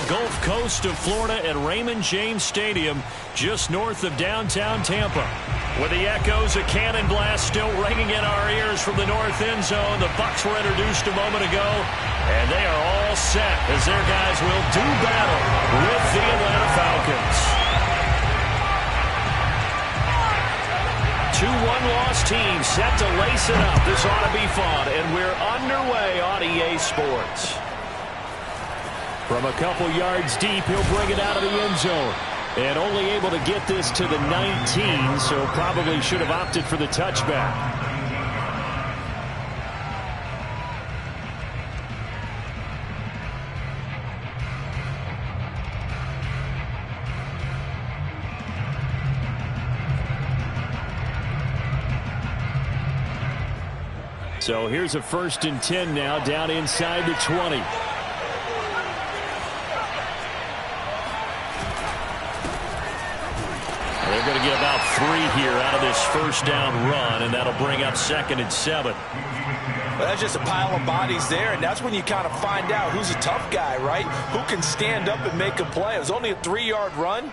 Gulf Coast of Florida at Raymond James Stadium, just north of downtown Tampa. With the echoes of cannon blast still ringing in our ears from the north end zone, the Bucs were introduced a moment ago, and they are all set as their guys will do battle with the Atlanta Falcons. 2-1 loss team set to lace it up. This ought to be fun, and we're underway on EA Sports. From a couple yards deep, he'll bring it out of the end zone. And only able to get this to the 19, so probably should have opted for the touchback. So here's a 1st and 10 now, down inside the 20. They're going to get about 3 here out of this first down run, and that'll bring up 2nd and 7. Well, that's just a pile of bodies there, and that's when you kind of find out who's a tough guy, right? Who can stand up and make a play. It was only a 3-yard run,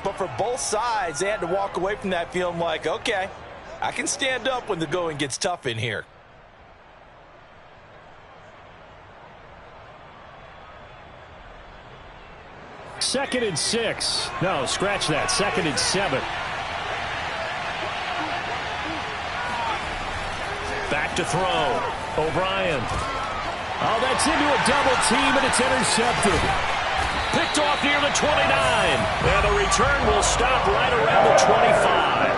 but for both sides, they had to walk away from that feeling like, okay, I can stand up when the going gets tough in here. Second and 6. No, scratch that. 2nd and 7. Back to throw. O'Brien. Oh, that's into a double team, and it's intercepted. Picked off near the 29. And the return will stop right around the 25.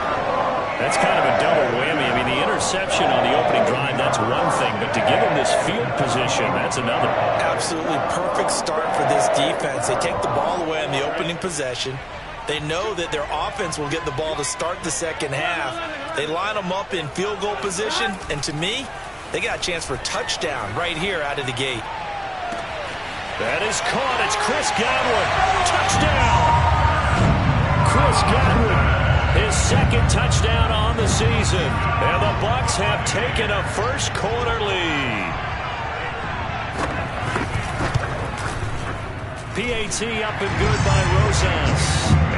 That's kind of a double whammy. I mean, the interception on the opening drive, that's one thing. But to give them this field position, that's another. Absolutely perfect start for this defense. They take the ball away on the opening possession. They know that their offense will get the ball to start the second half. They line them up in field goal position. And to me, they got a chance for a touchdown right here out of the gate. That is caught. It's Chris Godwin. Touchdown! Chris Godwin. His 2nd touchdown on the season. And the Bucs have taken a first-quarter lead. PAT up and good by Rosas.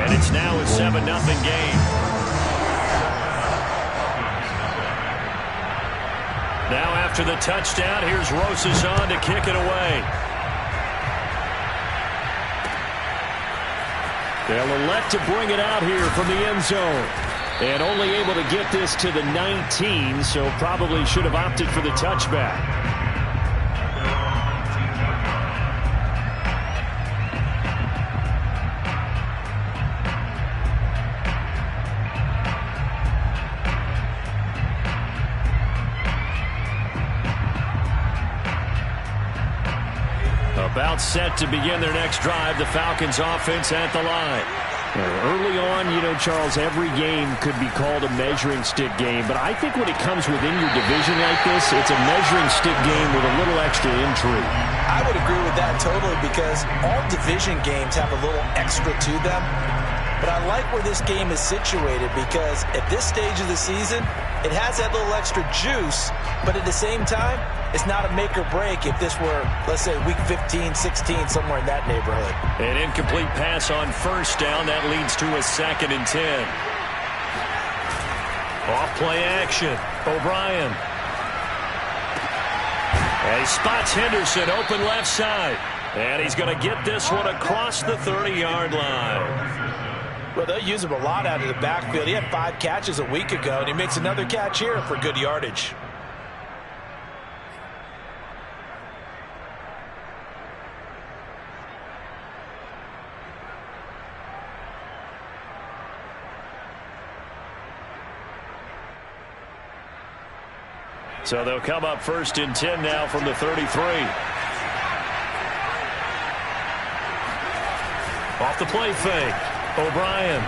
And it's now a 7-0 game. Now after the touchdown, here's Rosas on to kick it away. They'll elect to bring it out here from the end zone. And only able to get this to the 19, so probably should have opted for the touchback. About set to begin their next drive, the Falcons offense at the line. Early on, you know, Charles, every game could be called a measuring stick game, but I think when it comes within your division like this, it's a measuring stick game with a little extra intrigue. I would agree with that totally, because all division games have a little extra to them. But I like where this game is situated, because at this stage of the season, it has that little extra juice, but at the same time, it's not a make or break if this were, let's say, week 15, 16, somewhere in that neighborhood. An incomplete pass on first down. That leads to a 2nd and 10. Off play action. O'Brien. And he spots Henderson open left side. And he's going to get this one across the 30-yard line. Well, they'll use him a lot out of the backfield. He had 5 catches a week ago, and he makes another catch here for good yardage. So they'll come up 1st and 10 now from the 33. Off the play fake. O'Brien.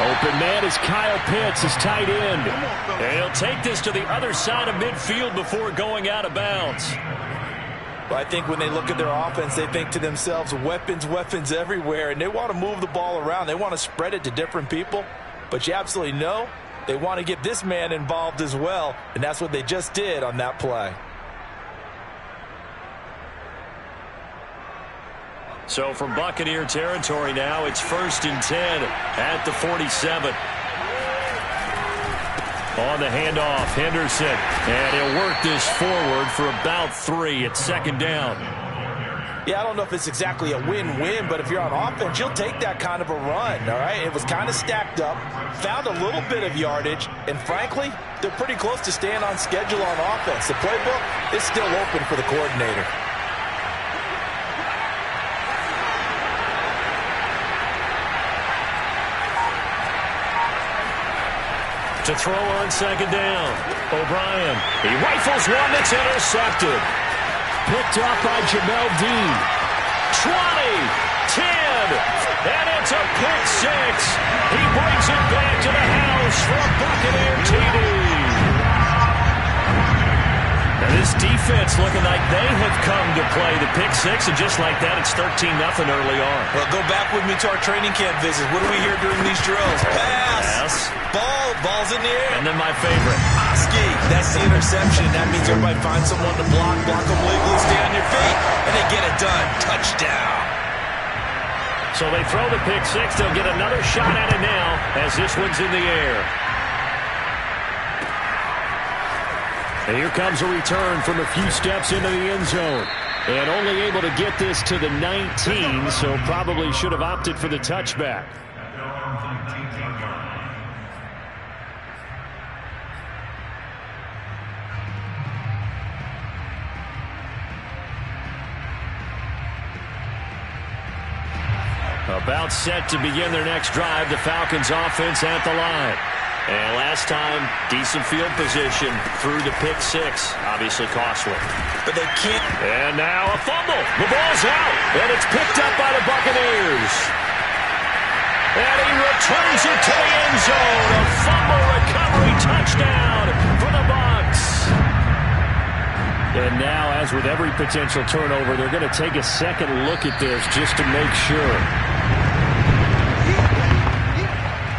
Open man is Kyle Pitts, his tight end. And he'll take this to the other side of midfield before going out of bounds. Well, I think when they look at their offense, they think to themselves, weapons, weapons everywhere, and they want to move the ball around. They want to spread it to different people. But you absolutely know they want to get this man involved as well, and that's what they just did on that play. So from Buccaneer territory now, it's 1st and 10 at the 47. On the handoff, Henderson. And he'll work this forward for about 3 at 2nd down. Yeah, I don't know if it's exactly a win-win, but if you're on offense, you'll take that kind of a run, all right? It was kind of stacked up, found a little bit of yardage, and frankly, they're pretty close to staying on schedule on offense. The playbook is still open for the coordinator. To throw on 2nd down. O'Brien. He rifles one that's intercepted. Picked off by Jamel Dean. 20, 10, and it's a pick 6. He brings it back to the house for a Buccaneer TD. And this defense looking like they have come to play the pick 6, and just like that, it's 13-0 early on. Well, go back with me to our training camp visits. What do we hear during these drills? Pass. Ball's in the air. And then my favorite. Oski. That's the interception. That means everybody finds someone to block them legally, stay on your feet, and they get it done. Touchdown. So they throw the pick 6. They'll get another shot at it now as this one's in the air. And here comes a return from a few steps into the end zone. And only able to get this to the 19, so probably should have opted for the touchback. About set to begin their next drive, the Falcons offense at the line. And last time, decent field position through the pick 6. Obviously costly. But they can't. And now a fumble. The ball's out. And it's picked up by the Buccaneers. And he returns it to the end zone. A fumble recovery touchdown for the Bucs. And now, as with every potential turnover, they're going to take a second look at this just to make sure.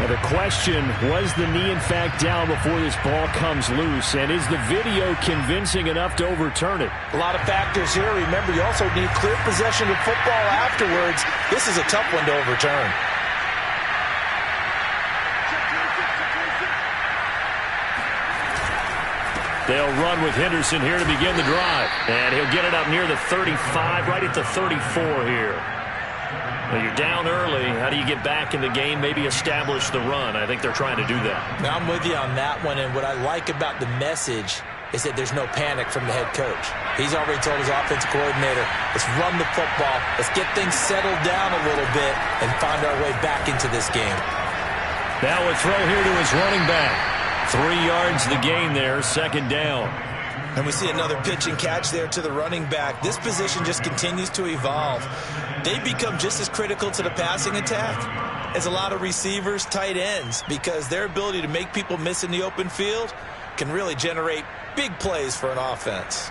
Now the question, was the knee in fact down before this ball comes loose? And is the video convincing enough to overturn it? A lot of factors here. Remember, you also need clear possession of football afterwards. This is a tough one to overturn. They'll run with Henderson here to begin the drive. And he'll get it up near the 35, right at the 34 here. Well, you're down early. How do you get back in the game, maybe establish the run? I think they're trying to do that. Now, I'm with you on that one, and what I like about the message is that there's no panic from the head coach. He's already told his offensive coordinator, let's run the football, let's get things settled down a little bit, and find our way back into this game. Now a throw here to his running back. 3 yards the gain there, 2nd down. And we see another pitch and catch there to the running back. This position just continues to evolve. They become just as critical to the passing attack as a lot of receivers, tight ends, because their ability to make people miss in the open field can really generate big plays for an offense.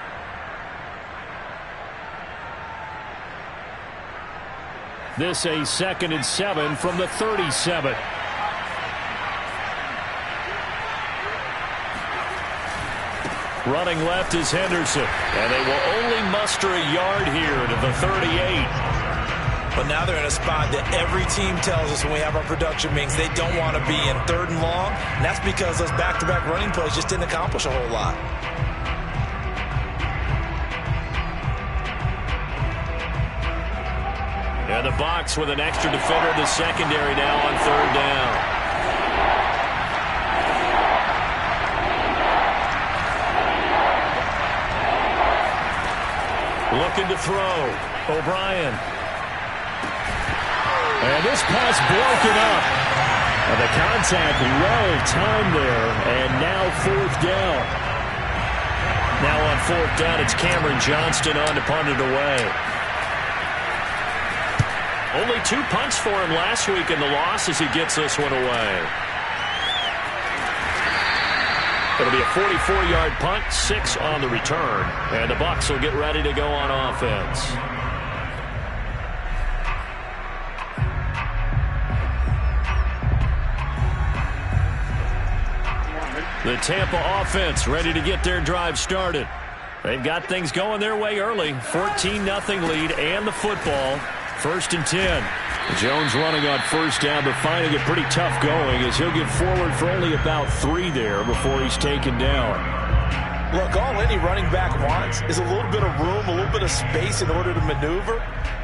This a 2nd and 7 from the 37. Running left is Henderson, and they will only muster a yard here to the 38. But now they're in a spot that every team tells us when we have our production meetings they don't want to be in, 3rd and long. And that's because those back-to-back running plays just didn't accomplish a whole lot. And the Bucs with an extra defender in the secondary now on 3rd down. Looking to throw. O'Brien. And this pass broken up. And the contact well timed there. And now 4th down. Now on 4th down, it's Cameron Johnston on to punt it away. Only 2 punts for him last week in the loss as he gets this one away. It'll be a 44-yard punt, 6 on the return. And the Bucs will get ready to go on offense. The Tampa offense ready to get their drive started. They've got things going their way early. 14-0 lead and the football. First and 10. Jones running on first down, but finding it pretty tough going as he'll get forward for only about 3 there before he's taken down. Look, all any running back wants is a little bit of room, a little bit of space in order to maneuver.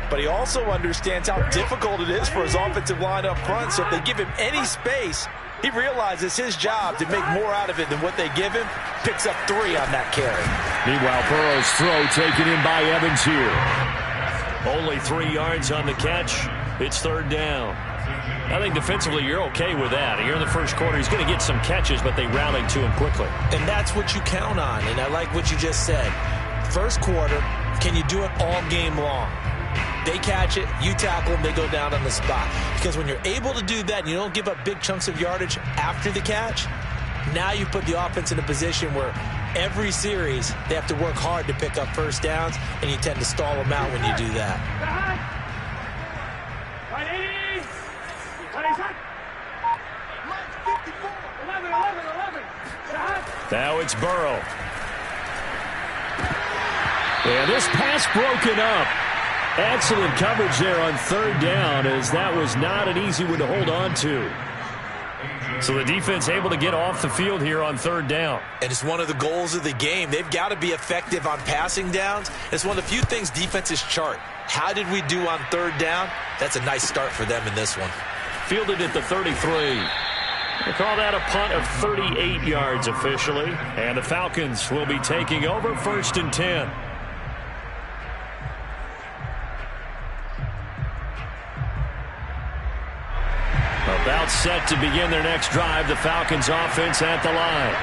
But he also understands how difficult it is for his offensive line up front. So if they give him any space, he realizes his job to make more out of it than what they give him. Picks up 3 on that carry. Meanwhile, Burrow's throw taken in by Evans here. Only 3 yards on the catch. It's third down. I think defensively you're okay with that. Here in the first quarter, he's going to get some catches, but they rallied to him quickly. And that's what you count on. And I like what you just said. First quarter, can you do it all game long? They catch it, you tackle them, they go down on the spot. Because when you're able to do that and you don't give up big chunks of yardage after the catch, now you put the offense in a position where every series they have to work hard to pick up first downs, and you tend to stall them out when you do that. Now it's Burrow. And this pass broken up. Excellent coverage there on third down, as that was not an easy one to hold on to. So the defense able to get off the field here on third down. And it's one of the goals of the game. They've got to be effective on passing downs. It's one of the few things defenses chart. How did we do on third down? That's a nice start for them in this one. Fielded at the 33. They call that a punt of 38 yards officially. And the Falcons will be taking over first and 10. About set to begin their next drive, the Falcons offense at the line.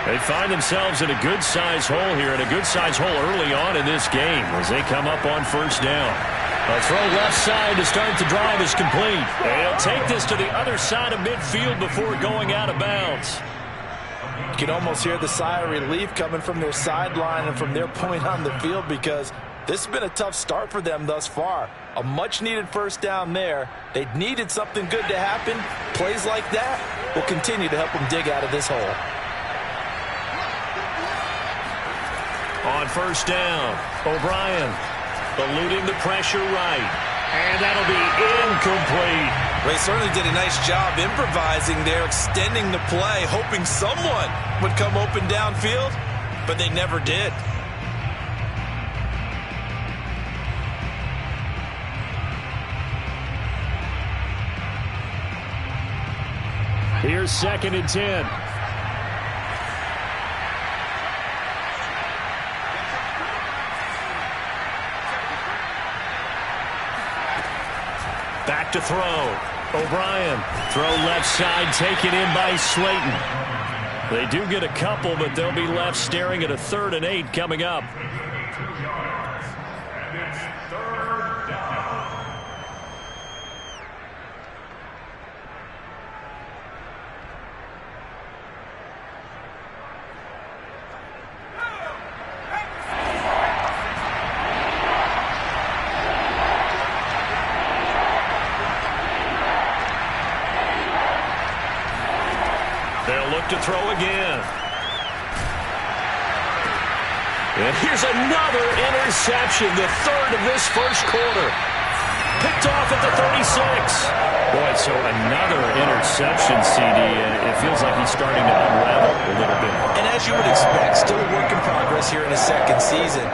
They find themselves in a good-sized hole here, and a good-sized hole early on in this game as they come up on first down. A throw left side to start the drive is complete. And he'll take this to the other side of midfield before going out of bounds. You can almost hear the sigh of relief coming from their sideline and from their point on the field, because this has been a tough start for them thus far. A much-needed first down there. They needed something good to happen. Plays like that will continue to help them dig out of this hole. On first down, O'Brien eluding the pressure right. And that'll be incomplete. They certainly did a nice job improvising there, extending the play, hoping someone would come open downfield, but they never did. Here's second and 10. Back to throw. O'Brien. Throw left side, taken in by Slayton. They do get a couple, but they'll be left staring at a 3rd and 8 coming up. To throw again. And here's another interception, the 3rd of this first quarter. Picked off at the 36. Boy, so another interception, CD, and it feels like he's starting to unravel a little bit. And as you would expect, still a work in progress here in his second season.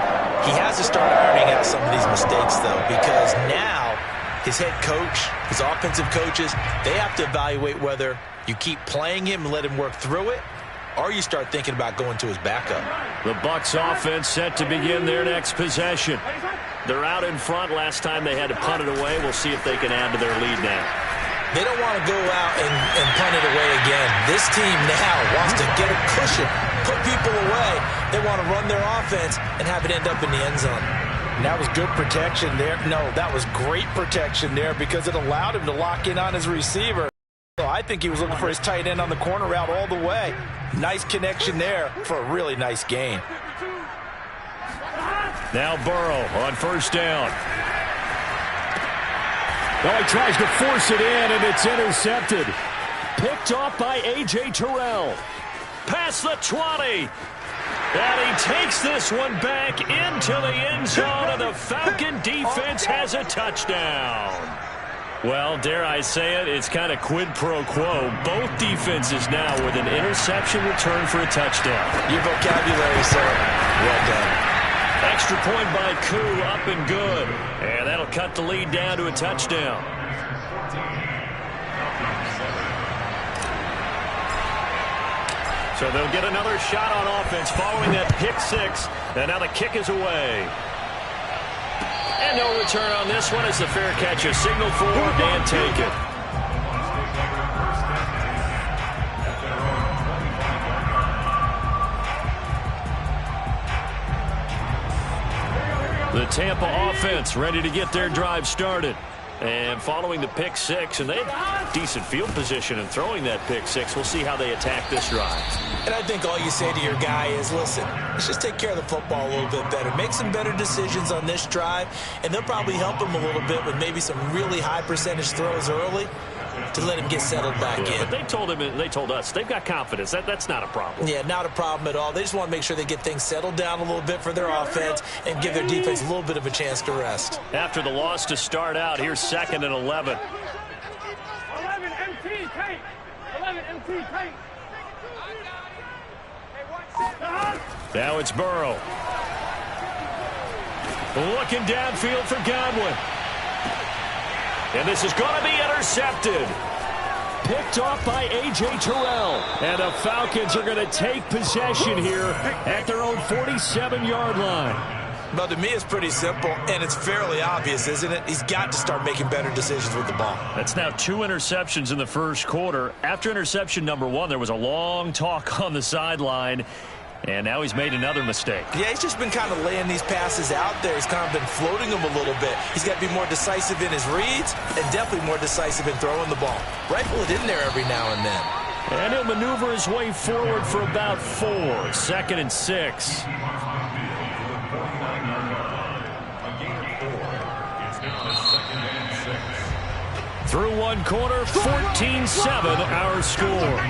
He has to start ironing out some of these mistakes, though, because now his head coach, his offensive coaches, they have to evaluate whether you keep playing him and let him work through it, or you start thinking about going to his backup. The Bucs offense set to begin their next possession. They're out in front. Last time they had to punt it away. We'll see if they can add to their lead now. They don't want to go out and punt it away again. This team now wants to get a cushion, put people away. They want to run their offense and have it end up in the end zone. And that was good protection there. No, that was great protection there because it allowed him to lock in on his receiver. I think he was looking for his tight end on the corner route all the way. Nice connection there for a really nice gain. Now Burrow on first down. Well, he tries to force it in, and it's intercepted. Picked off by A.J. Terrell. Past the 20. And he takes this one back into the end zone, and the Falcon defense has a touchdown. Well, dare I say it, it's kind of quid pro quo. Both defenses now with an interception return for a touchdown. Your vocabulary, sir. Well done. Extra point by Koo, up and good. And that'll cut the lead down to a touchdown. So they'll get another shot on offense following that pick six. And now the kick is away. And no return on this one as the fair catch is signaled for and taken. The Tampa offense ready to get their drive started. And following the pick six, and they have decent field position in throwing that pick six. We'll see how they attack this drive. And I think all you say to your guy is, listen, let's just take care of the football a little bit better. Make some better decisions on this drive, and they'll probably help him a little bit with maybe some really high percentage throws early to let him get settled back in. But they told him, and they told us, they've got confidence. That's not a problem. Yeah, not a problem at all. They just want to make sure they get things settled down a little bit for their offense and give their defense a little bit of a chance to rest. After the loss to start out, here's 2nd and 11. 11 MT tape. 11 MT tape. Now it's Burrow. Looking downfield for Godwin. And this is going to be intercepted. Picked off by A.J. Terrell. And the Falcons are going to take possession here at their own 47-yard line. Well, to me, it's pretty simple, and it's fairly obvious, isn't it? He's got to start making better decisions with the ball. That's now 2 interceptions in the first quarter. After interception number 1, there was a long talk on the sideline. And now he's made another mistake. Yeah, he's just been kind of laying these passes out there. He's kind of been floating them a little bit. He's got to be more decisive in his reads and definitely more decisive in throwing the ball. Rifle it in there every now and then. And he'll maneuver his way forward for about 4. 2nd and 6. Through one quarter, 14-7 our score.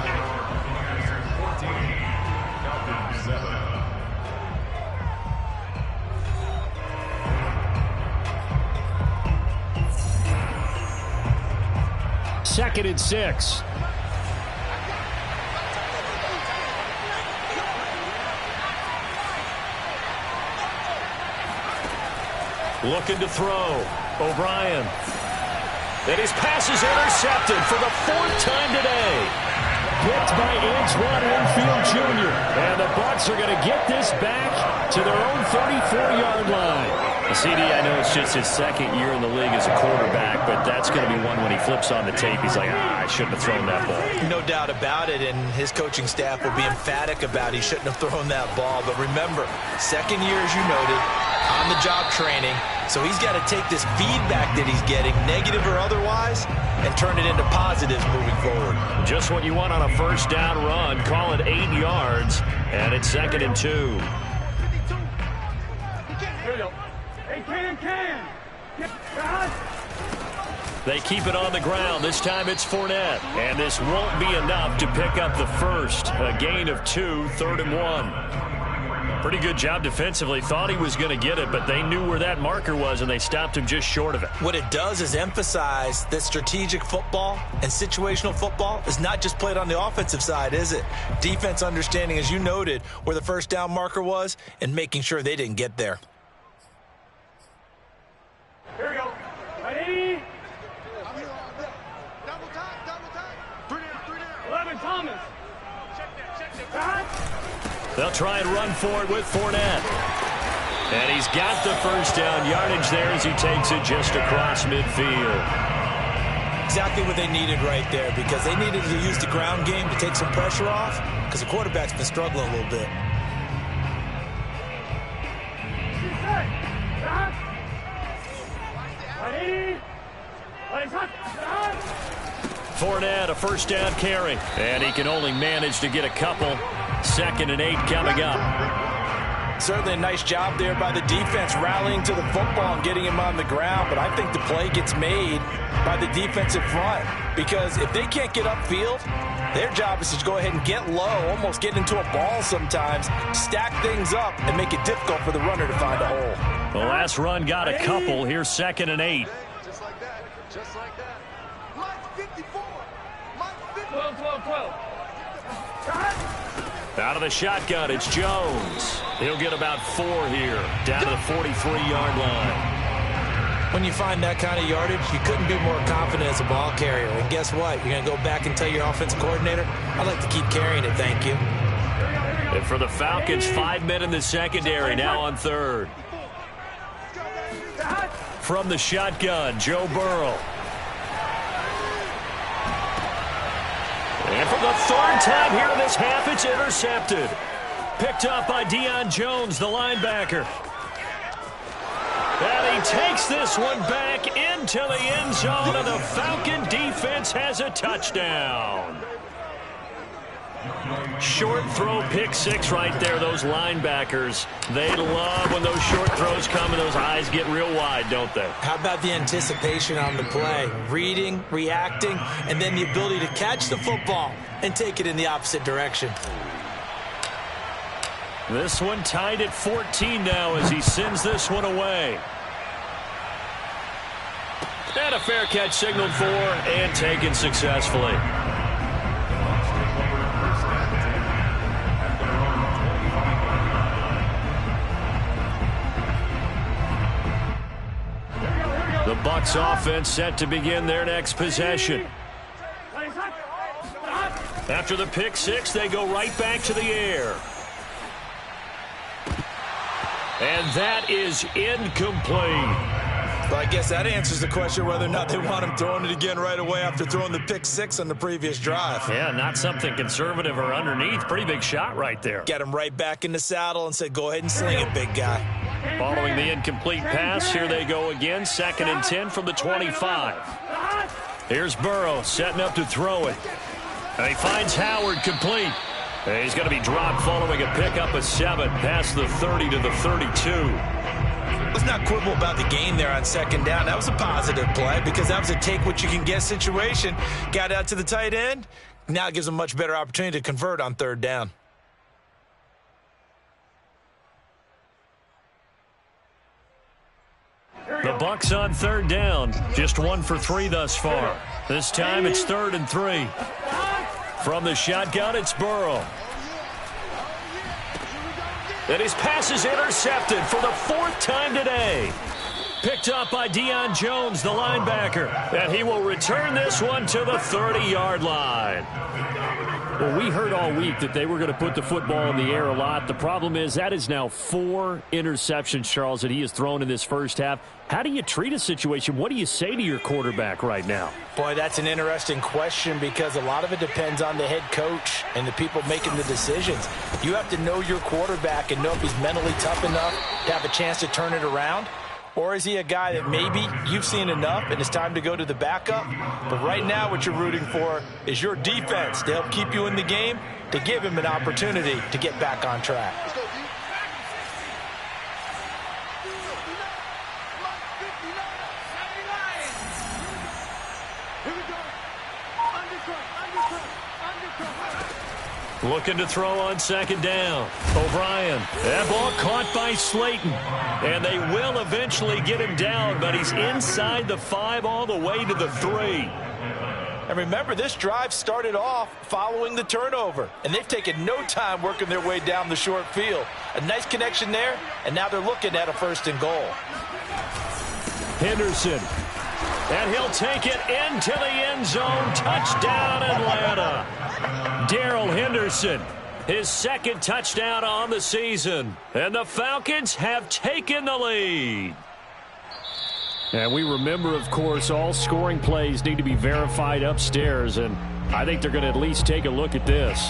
Second and 6. Looking to throw. O'Brien. And his pass is intercepted for the 4th time today. Picked by Antoine Winfield Jr. And the Bucs are going to get this back to their own 34-yard line. CD, I know it's just his 2nd year in the league as a quarterback, but that's going to be one when he flips on the tape. He's like, I shouldn't have thrown that ball. No doubt about it, and his coaching staff will be emphatic about he shouldn't have thrown that ball. But remember, 2nd year, as you noted, on-the-job training. So he's got to take this feedback that he's getting, negative or otherwise, and turn it into positives moving forward. Just what you want on a first down run. Call it 8 yards, and it's 2nd and 2. Here we go. They keep it on the ground. This time it's Fournette. And this won't be enough to pick up the first. A gain of 2, 3rd and 1. Pretty good job defensively. Thought he was going to get it, but they knew where that marker was, and they stopped him just short of it. What it does is emphasize that strategic football and situational football is not just played on the offensive side, is it? Defense understanding, as you noted, where the first down marker was and making sure they didn't get there. Here we go. Ready? Double time. 3 down. 11 Thomas. Check that. They'll try and run for it with Fournette. And he's got the first down yardage there as he takes it just across midfield. Exactly what they needed right there, because they needed to use the ground game to take some pressure off, because the quarterback's been struggling a little bit. Fournette, a first down carry. And he can only manage to get a couple. 2nd and 8 coming up. Certainly a nice job there by the defense, rallying to the football and getting him on the ground. But I think the play gets made by the defensive front, because if they can't get upfield, Their job is to go ahead and get low, almost get into a ball sometimes, stack things up, and make it difficult for the runner to find a hole. The last run got a couple. Here's 2nd and 8. Just like that. Just like that. Mike 54. Mike 54. 12. Out of the shotgun, it's Jones. He'll get about 4 here, down to the 43-yard line. When you find that kind of yardage, you couldn't be more confident as a ball carrier. And guess what? You're going to go back and tell your offensive coordinator, I'd like to keep carrying it, thank you. And for the Falcons, 5 men in the secondary, now on 3rd. From the shotgun, Joe Burrow. And for the 3rd time here in this half, it's intercepted. Picked up by Deion Jones, the linebacker. And he takes this one back into the end zone, and the Falcon defense has a touchdown. Short throw, pick 6 right there. Those linebackers, they love when those short throws come and those eyes get real wide, don't they? How about the anticipation on the play? Reading, reacting, and then the ability to catch the football and take it in the opposite direction. This one tied at 14 now as he sends this one away. And a fair catch signaled for and taken successfully. The Bucs offense set to begin their next possession. After the pick 6, they go right back to the air. And that is incomplete. Well, I guess that answers the question whether or not they want him throwing it again right away after throwing the pick 6 on the previous drive. Yeah, not something conservative or underneath. Pretty big shot right there. Got him right back in the saddle and said, go ahead and sling it, big guy. Following the incomplete pass, here they go again. 2nd and 10 from the 25. Here's Burrow setting up to throw it. And he finds Howard complete. And he's going to be dropped following a pickup of 7 past the 30 to the 32. Let's not quibble about the gain there on 2nd down. That was a positive play because that was a take-what-you-can-get situation. Got out to the tight end. Now it gives them a much better opportunity to convert on 3rd down. The Bucs on 3rd down. Just 1 for 3 thus far. This time it's 3rd and 3. From the shotgun, it's Burrow. And his pass is intercepted for the 4th time today. Picked up by Deion Jones, the linebacker. And he will return this one to the 30-yard line. Well, we heard all week that they were going to put the football in the air a lot. The problem is that is now 4 interceptions, Charles, that he has thrown in this first half. How do you treat a situation? What do you say to your quarterback right now? Boy, that's an interesting question because a lot of it depends on the head coach and the people making the decisions. You have to know your quarterback and know if he's mentally tough enough to have a chance to turn it around. Or is he a guy that maybe you've seen enough and it's time to go to the backup? But right now what you're rooting for is your defense to help keep you in the game, to give him an opportunity to get back on track. Looking to throw on 2nd down. O'Brien. That ball caught by Slayton. And they will eventually get him down, but he's inside the 5 all the way to the 3. And remember, this drive started off following the turnover. And they've taken no time working their way down the short field. A nice connection there, and now they're looking at a 1st and goal. Henderson. And he'll take it into the end zone. Touchdown, Atlanta. Darrell Henderson, his 2nd touchdown on the season. And the Falcons have taken the lead. And we remember, of course, all scoring plays need to be verified upstairs. And I think they're going to at least take a look at this.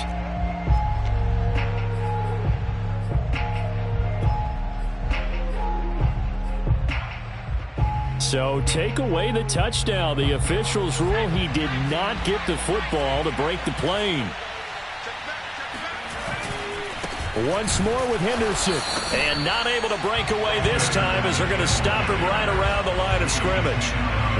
So take away the touchdown. The officials rule he did not get the football to break the plane. Once more with Henderson. And not able to break away this time as they're going to stop him right around the line of scrimmage.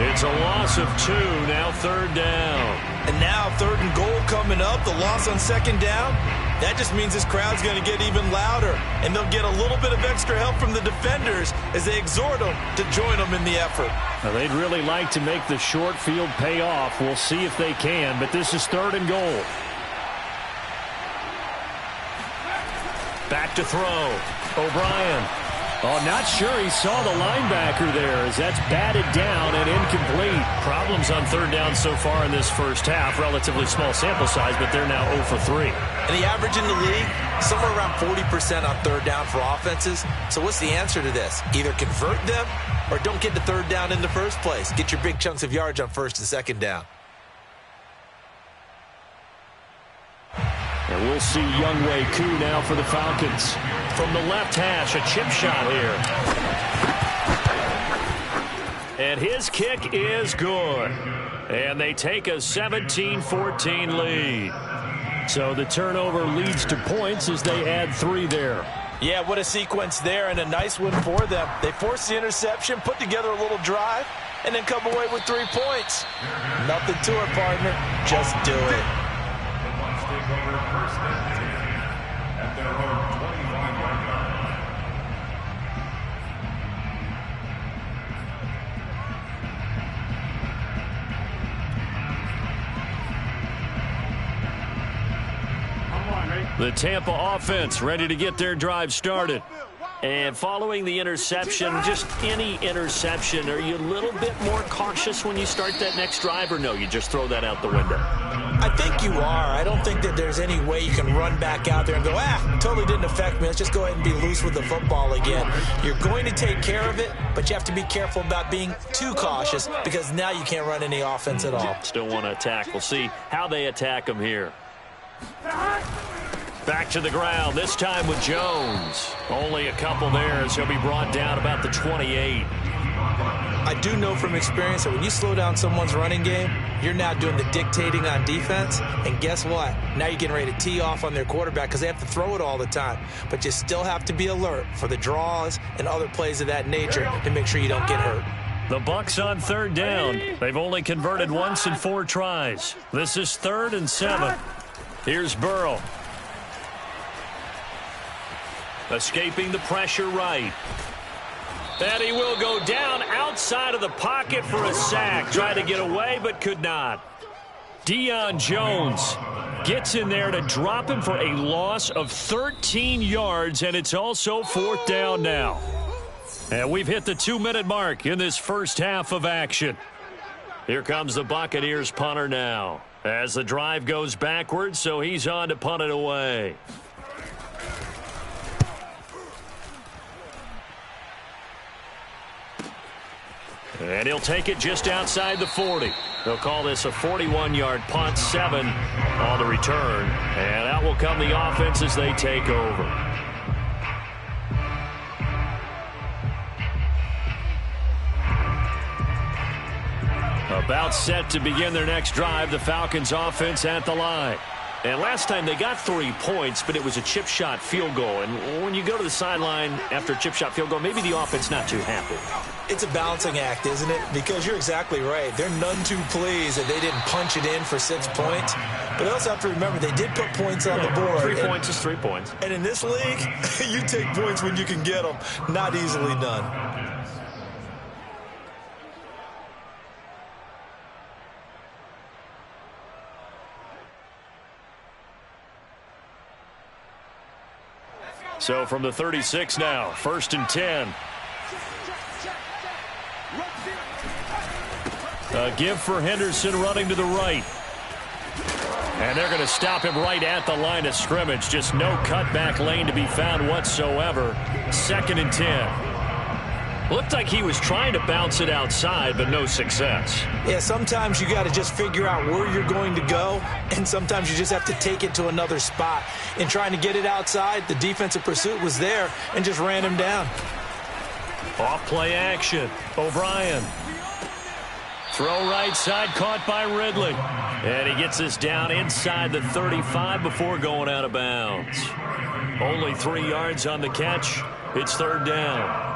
It's a loss of 2, now 3rd down. And now 3rd and goal coming up, the loss on 2nd down. That just means this crowd's going to get even louder, and they'll get a little bit of extra help from the defenders as they exhort them to join them in the effort. Now, they'd really like to make the short field pay off. We'll see if they can, but this is 3rd and goal. Back to throw. O'Brien. Oh, not sure he saw the linebacker there as that's batted down and incomplete. Problems on 3rd down so far in this first half. Relatively small sample size, but they're now 0 for 3. And the average in the league, somewhere around 40% on 3rd down for offenses. So what's the answer to this? Either convert them or don't get to 3rd down in the first place. Get your big chunks of yards on 1st and 2nd down. And we'll see Wk2 now for the Falcons. From the left hash, a chip shot here. And his kick is good. And they take a 17-14 lead. So the turnover leads to points as they add 3 there. Yeah, what a sequence there, and a nice win for them. They forced the interception, put together a little drive, and then come away with 3 points. Nothing to it, partner. Just do it. At their own 25-yard line. The Tampa offense ready to get their drive started. And following the interception, just any interception, are you a little bit more cautious when you start that next drive, or no, you just throw that out the window? I think you are. I don't think that there's any way you can run back out there and go, totally didn't affect me. Let's just go ahead and be loose with the football again. You're going to take care of it, but you have to be careful about being too cautious because now you can't run any offense at all. Still want to attack. We'll see how they attack them here. Back to the ground, this time with Jones. Only a couple there as he'll be brought down about the 28. I do know from experience that when you slow down someone's running game, you're now doing the dictating on defense. And guess what? Now you're getting ready to tee off on their quarterback because they have to throw it all the time. But you still have to be alert for the draws and other plays of that nature to make sure you don't get hurt. The Bucs on 3rd down. They've only converted once in 4 tries. This is 3rd and 7. Here's Burrow. Escaping the pressure right. And he will go down outside of the pocket for a sack. Tried to get away, but could not. Deion Jones gets in there to drop him for a loss of 13 yards, and it's also 4th down now. And we've hit the 2-minute mark in this first half of action. Here comes the Buccaneers punter now as the drive goes backwards, so he's on to punt it away. And he'll take it just outside the 40. They'll call this a 41-yard punt, 7 on the return. And out will come the offense as they take over. About set to begin their next drive, the Falcons offense at the line. And last time they got 3 points, but it was a chip shot field goal. And when you go to the sideline after a chip shot field goal, maybe the offense not too happy. It's a balancing act, isn't it? Because you're exactly right. They're none too pleased that they didn't punch it in for 6 points. But they also have to remember they did put points on the board. 3 points is 3 points. And in this league, you take points when you can get them. Not easily done. So from the 36 now, 1st and 10. A give for Henderson running to the right. And they're going to stop him right at the line of scrimmage. Just no cutback lane to be found whatsoever. 2nd and 10. Looked like he was trying to bounce it outside, but no success. Yeah, sometimes you got to just figure out where you're going to go, and sometimes you just have to take it to another spot. In trying to get it outside, the defensive pursuit was there and just ran him down. Off play action. O'Brien. Throw right side, caught by Ridley. And he gets this down inside the 35 before going out of bounds. Only 3 yards on the catch. It's third down.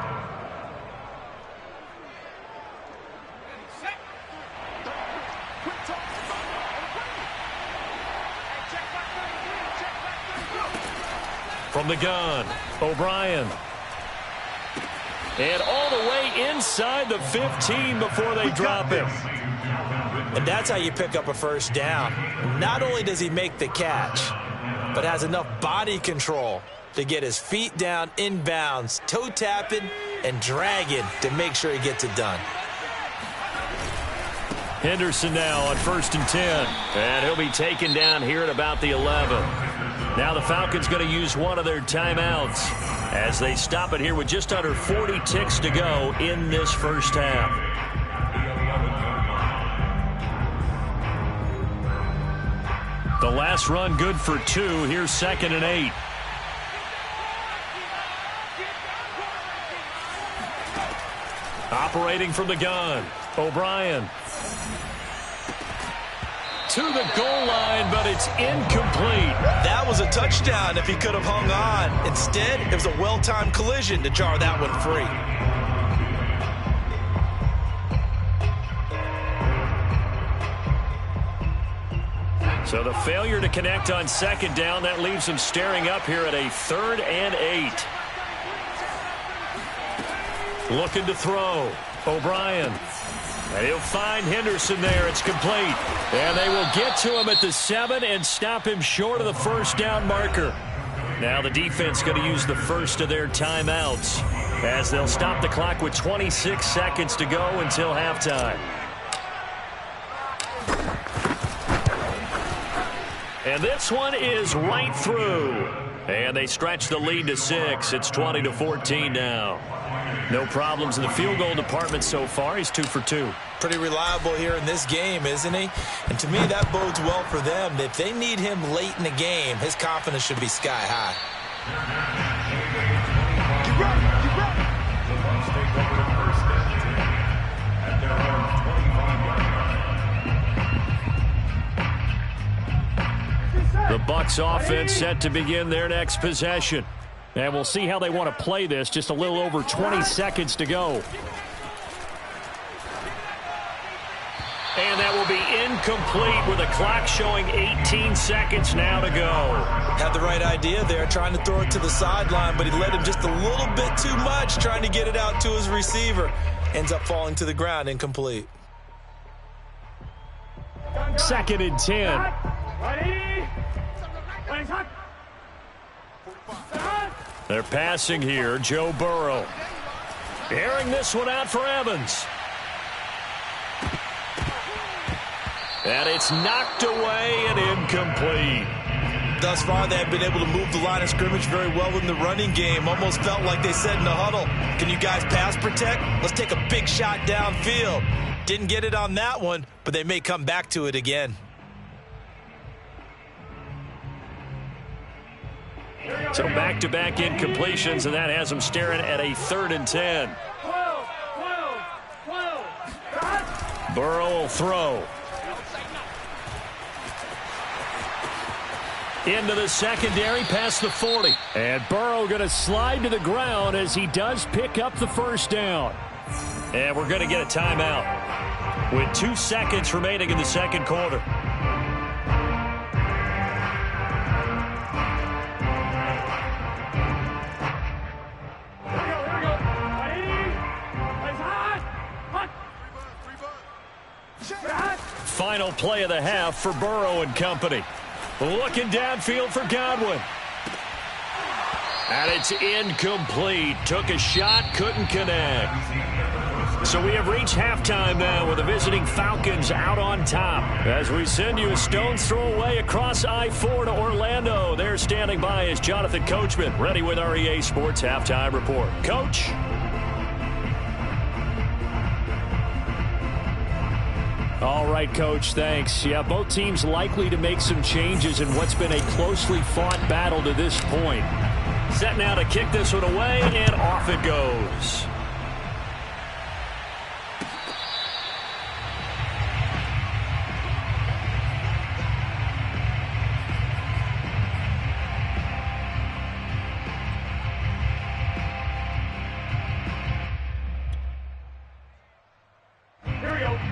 From the gun, O'Brien. And all the way inside the 15 before they drop him. And that's how you pick up a first down. Not only does he make the catch, but has enough body control to get his feet down inbounds, toe tapping and dragging to make sure he gets it done. Henderson now on 1st and 10. And he'll be taken down here at about the 11. Now the Falcons going to use one of their timeouts as they stop it here with just under 40 ticks to go in this first half. The last run good for 2. Here's 2nd and 8. Operating from the gun, O'Brien. To the goal line, but it's incomplete. That was a touchdown if he could have hung on. Instead, it was a well-timed collision to jar that one free. So the failure to connect on 2nd down, that leaves him staring up here at a 3rd and 8. Looking to throw, O'Brien. And he'll find Henderson there. It's complete. And they will get to him at the 7 and stop him short of the first down marker. Now the defense going to use the first of their timeouts as they'll stop the clock with 26 seconds to go until halftime. And this one is right through. And they stretch the lead to 6. It's 20-14 now. No problems in the field goal department so far. He's 2 for 2. Pretty reliable here in this game, isn't he? And to me, that bodes well for them. If they need him late in the game, his confidence should be sky high. The Bucs offense set to begin their next possession. And we'll see how they want to play this. Just a little over 20 seconds to go. And that will be incomplete with the clock showing 18 seconds now to go. Had the right idea there, trying to throw it to the sideline, but he led him just a little bit too much, trying to get it out to his receiver. Ends up falling to the ground, incomplete. 2nd and 10. They're passing here. Joe Burrow. Airing this one out for Evans. And it's knocked away and incomplete. Thus far, they have been able to move the line of scrimmage very well in the running game. Almost felt like they said in the huddle, can you guys pass protect? Let's take a big shot downfield. Didn't get it on that one, but they may come back to it again. So back-to-back incompletions, and that has them staring at a 3rd and 10. Burrow will throw. Into the secondary, past the 40. And Burrow going to slide to the ground as he does pick up the first down. And we're going to get a timeout with 2 seconds remaining in the second quarter. Final play of the half for Burrow and company. Looking downfield for Godwin. And it's incomplete. Took a shot, couldn't connect. So we have reached halftime now with the visiting Falcons out on top. As we send you a stone's throw away across I-4 to Orlando. There standing by is Jonathan Coachman, ready with our EA Sports Halftime Report. Coach. All right, Coach, thanks. Yeah, both teams likely to make some changes in what's been a closely fought battle to this point. Set now to kick this one away, and off it goes.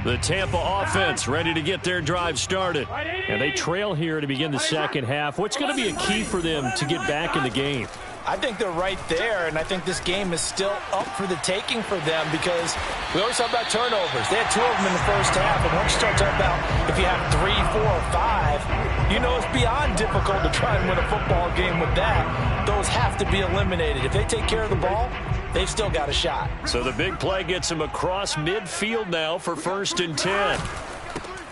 The Tampa offense ready to get their drive started. And they trail here to begin the second half. What's going to be a key for them to get back in the game? I think they're right there, and I think this game is still up for the taking for them because we always talk about turnovers. They had 2 of them in the first half, and once you start talking about if you have 3, 4, or 5, you know it's beyond difficult to try and win a football game with that. Those have to be eliminated. If they take care of the ball, they've still got a shot. So the big play gets him across midfield now for 1st and 10.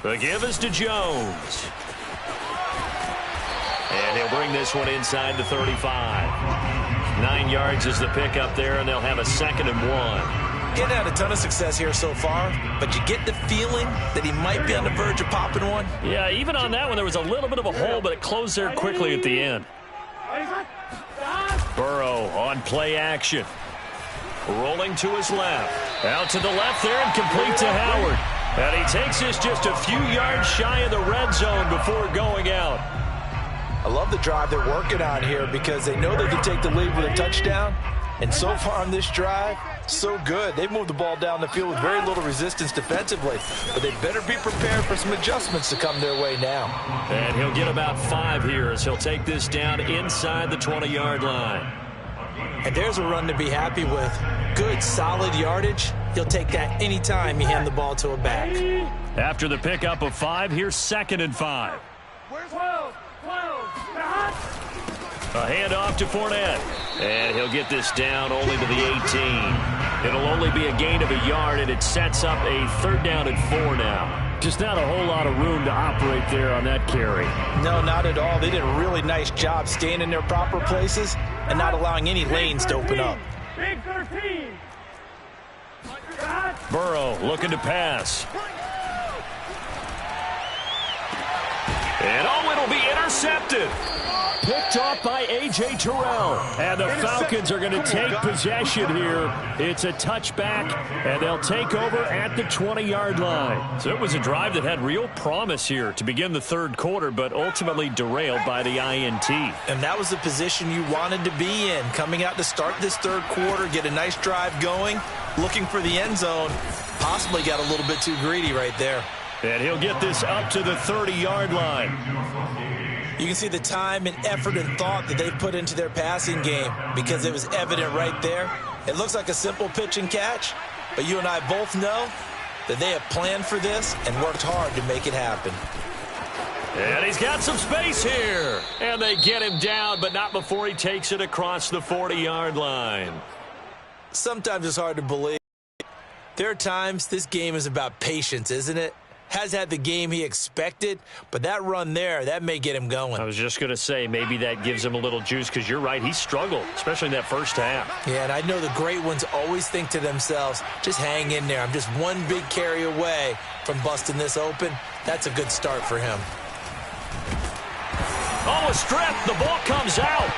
The give is to Jones. And he'll bring this one inside the 35. 9 yards is the pickup there, and they'll have a 2nd and 1. Getting had a ton of success here so far, but you get the feeling that he might be on the verge of popping one. Yeah, even on that one, there was a little bit of a hole, but it closed there quickly at the end. Burrow on play action. Rolling to his left. Out to the left there and complete to Howard. And he takes this just a few yards shy of the red zone before going out. I love the drive they're working on here because they know they can take the lead with a touchdown. And so far on this drive, so good. They've moved the ball down the field with very little resistance defensively. But they better be prepared for some adjustments to come their way now. And he'll get about 5 here as he'll take this down inside the 20-yard line. And there's a run to be happy with. Good, solid yardage. He'll take that anytime you hand the ball to a back. After the pickup of 5, here's 2nd and 5. 12. A handoff to Fournette. And he'll get this down only to the 18. It'll only be a gain of a yard, and it sets up a 3rd down and 4 now. Just not a whole lot of room to operate there on that carry. No, not at all. They did a really nice job staying in their proper places and not allowing any lanes to open up. Big 13. Burrow looking to pass. And it'll be intercepted. Picked off by A.J. Terrell. And the Falcons are going to take possession here. It's a touchback, and they'll take over at the 20-yard line. So it was a drive that had real promise here to begin the 3rd quarter, but ultimately derailed by the INT. And that was the position you wanted to be in. Coming out to start this 3rd quarter, get a nice drive going, looking for the end zone. Possibly got a little bit too greedy right there. And he'll get this up to the 30-yard line. You can see the time and effort and thought that they put into their passing game because it was evident right there. It looks like a simple pitch and catch, but you and I both know that they have planned for this and worked hard to make it happen. And he's got some space here. And they get him down, but not before he takes it across the 40-yard line. Sometimes it's hard to believe. There are times this game is about patience, isn't it? Has had the game he expected, but that run there, that may get him going. I was just going to say, maybe that gives him a little juice because you're right, he struggled, especially in that first half. Yeah, and I know the great ones always think to themselves, just hang in there. I'm just one big carry away from busting this open. That's a good start for him. Oh, a strip. The ball comes out.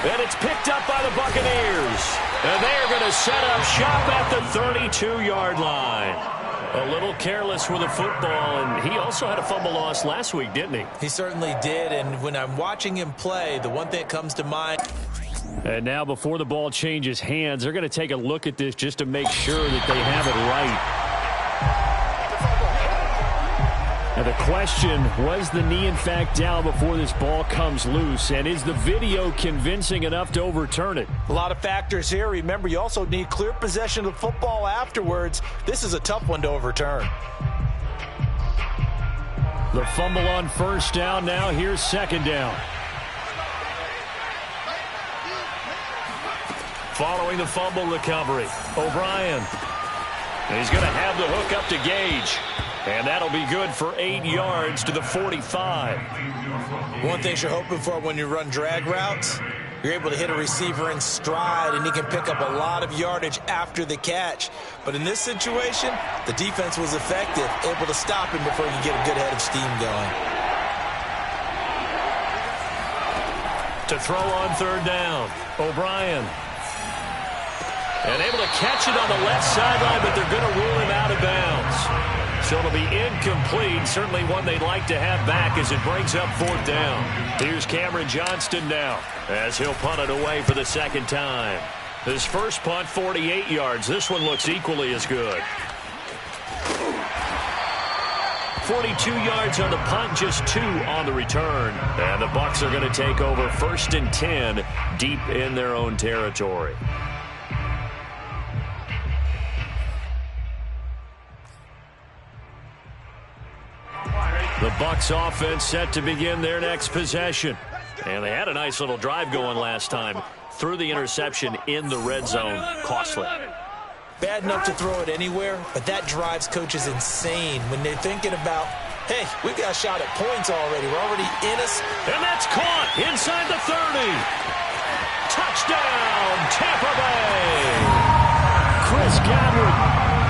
And it's picked up by the Buccaneers. And they are going to set up shop at the 32-yard line. A little careless with the football, and he also had a fumble loss last week, didn't he? He certainly did, and when I'm watching him play, the one thing that comes to mind. And now before the ball changes hands, they're going to take a look at this just to make sure that they have it right. And the question, was the knee in fact down before this ball comes loose? And is the video convincing enough to overturn it? A lot of factors here. Remember, you also need clear possession of the football afterwards. This is a tough one to overturn. The fumble on 1st down. Now here's 2nd down. Following the fumble recovery, O'Brien. He's going to have the hook up to Gage. And that'll be good for 8 yards to the 45. One thing you're hoping for when you run drag routes, you're able to hit a receiver in stride, and he can pick up a lot of yardage after the catch. But in this situation, the defense was effective, able to stop him before he could get a good head of steam going. To throw on 3rd down, O'Brien. And able to catch it on the left sideline, but they're going to rule him out of bounds. So it'll be incomplete, certainly one they'd like to have back as it brings up 4th down. Here's Cameron Johnston now as he'll punt it away for the 2nd time. His first punt, 48 yards. This one looks equally as good. 42 yards on the punt, just 2 on the return. And the Bucs are going to take over 1st and 10 deep in their own territory. The Bucs offense set to begin their next possession. And they had a nice little drive going last time. Threw the interception in the red zone. Costly. Bad enough to throw it anywhere, but that drives coaches insane when they're thinking about, hey, we've got a shot at points already. We're already in us. And that's caught inside the 30. Touchdown, Tampa Bay. Chris Godwin,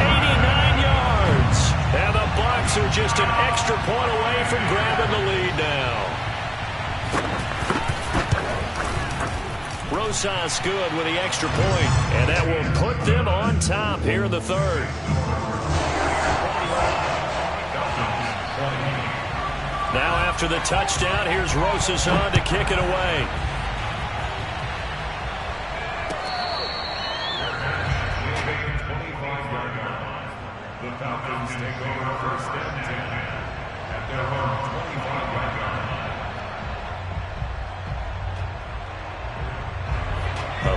89 yards. And the Bucs are just an extra point away from grabbing the lead now. Rosas good with the extra point, and that will put them on top here in the 3rd. Now after the touchdown, here's Rosas on to kick it away. The Falcons take over 1st and 10 at their own 25-yard line.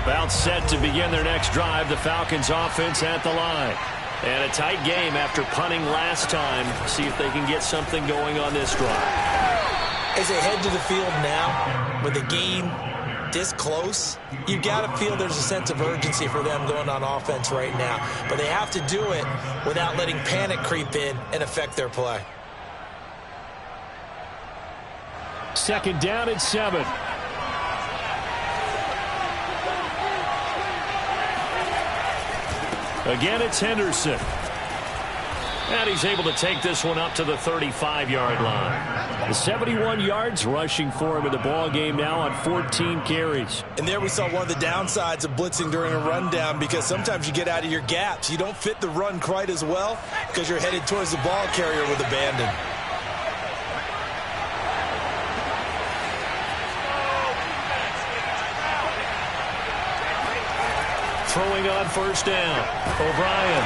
About set to begin their next drive, the Falcons offense at the line. And a tight game after punting last time. See if they can get something going on this drive. As they head to the field now, with the game this close, you've got to feel there's a sense of urgency for them going on offense right now. But they have to do it without letting panic creep in and affect their play. 2nd down and 7. Again, it's Henderson. And he's able to take this one up to the 35-yard line. The 71 yards rushing for him in the ball game now on 14 carries. And there we saw one of the downsides of blitzing during a rundown, because sometimes you get out of your gaps. You don't fit the run quite as well because you're headed towards the ball carrier with abandon. Throwing on 1st down. O'Brien.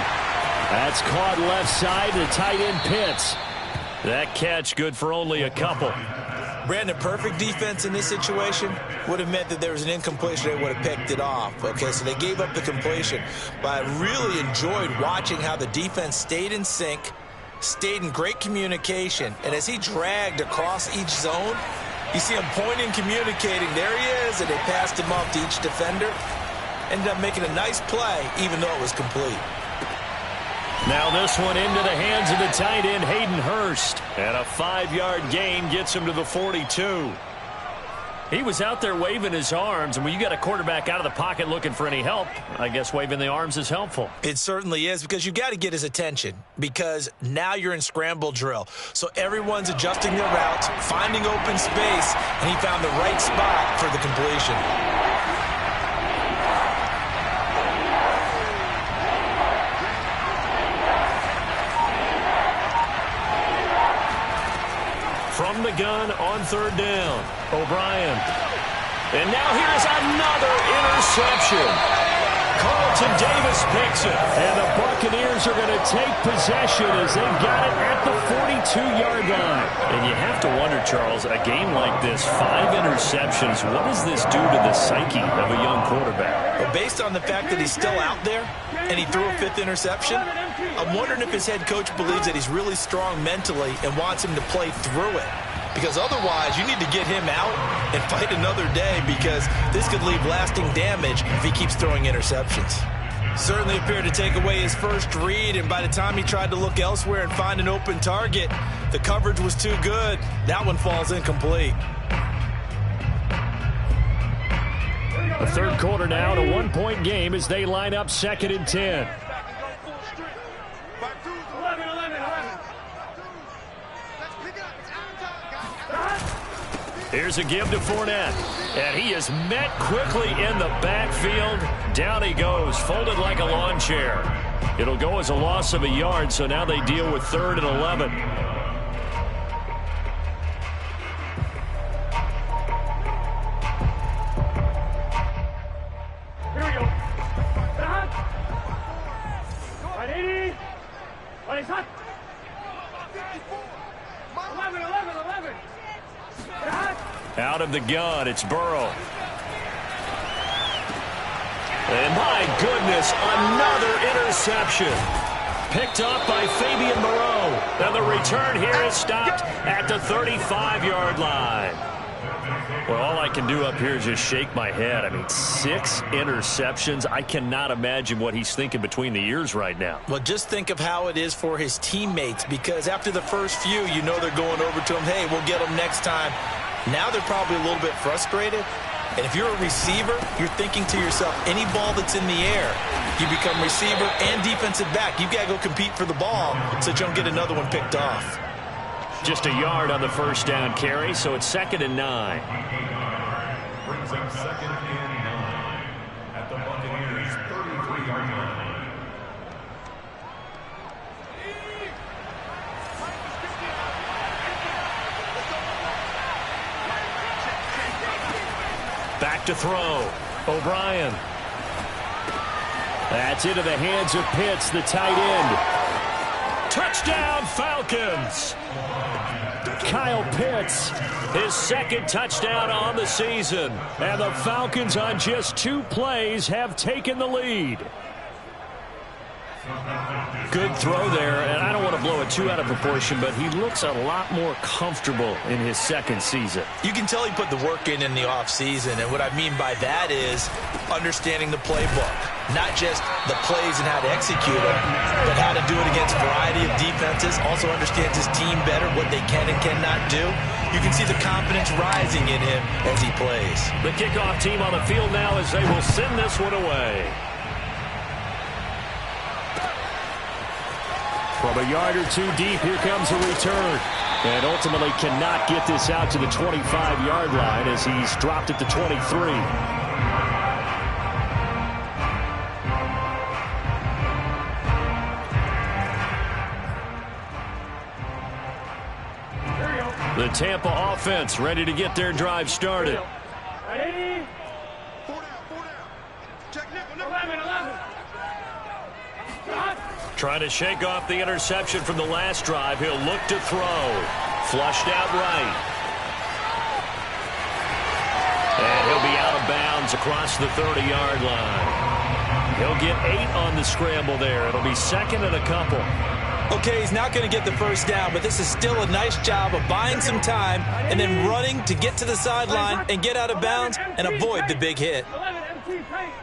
That's caught left side to tight end Pitts. That catch good for only a couple. Brandon, perfect defense in this situation would have meant that there was an incompletion. They would have picked it off. Okay, so they gave up the completion. But I really enjoyed watching how the defense stayed in sync, stayed in great communication. And as he dragged across each zone, you see him pointing, communicating. There he is, and they passed him off to each defender. Ended up making a nice play, even though it was complete. Now this one into the hands of the tight end, Hayden Hurst. And a 5-yard gain gets him to the 42. He was out there waving his arms, and when you got a quarterback out of the pocket looking for any help, I guess waving the arms is helpful. It certainly is, because you got to get his attention, because now you're in scramble drill. So everyone's adjusting their routes, finding open space, and he found the right spot for the completion. From the gun on 3rd down, O'Brien. And now here's another interception. Carlton Davis picks it. And the Buccaneers are going to take possession as they've got it at the 42-yard line. And you have to wonder, Charles, a game like this, 5 interceptions, what does this do to the psyche of a young quarterback? But based on the fact that he's still out there and he threw a 5th interception, I'm wondering if his head coach believes that he's really strong mentally and wants him to play through it. Because otherwise, you need to get him out and fight another day, because this could leave lasting damage if he keeps throwing interceptions. Certainly appeared to take away his first read, and by the time he tried to look elsewhere and find an open target, the coverage was too good. That one falls incomplete. The 3rd quarter now, and a 1-point game as they line up 2nd and 10. Here's a give to Fournette, and he is met quickly in the backfield. Down he goes, folded like a lawn chair. It'll go as a loss of a yard, so now they deal with 3rd and 11. Here we go. Right, 80. Right, it's hot. 11. Out of the gun, it's Burrow. And my goodness, another interception. Picked up by Fabian Moreau. And the return here is stopped at the 35-yard line. Well, all I can do up here is just shake my head. I mean, 6 interceptions. I cannot imagine what he's thinking between the ears right now. Well, just think of how it is for his teammates, because after the first few, you know they're going over to him, hey, we'll get him next time. Now they're probably a little bit frustrated. And if you're a receiver, you're thinking to yourself, any ball that's in the air, you become receiver and defensive back. You've got to go compete for the ball so that you don't get another one picked off. Just a yard on the first down carry, so it's 2nd and 9. Brings up 2nd and 9 at the Buccaneers' 33-yard line. Back to throw. O'Brien. That's into the hands of Pitts, the tight end. Touchdown, Falcons! Kyle Pitts, his 2nd touchdown on the season. And the Falcons on just 2 plays have taken the lead. Good throw there, and I don't want to blow it too out of proportion, but he looks a lot more comfortable in his 2nd season. You can tell he put the work in the offseason, and what I mean by that is understanding the playbook. Not just the plays and how to execute them, but how to do it against a variety of defenses. Also understands his team better, what they can and cannot do. You can see the confidence rising in him as he plays. The kickoff team on the field now as they will send this one away. From a yard or 2 deep, here comes a return. And ultimately cannot get this out to the 25-yard line as he's dropped at the 23. The Tampa offense ready to get their drive started. Ready? 4 down. Check nickel. 11. Trying to shake off the interception from the last drive. He'll look to throw. Flushed out right. And he'll be out of bounds across the 30-yard line. He'll get 8 on the scramble there. It'll be 2nd and a couple. Okay, he's not going to get the first down, but this is still a nice job of buying some time and then running to get to the sideline and get out of bounds and avoid the big hit. 11 MT tight.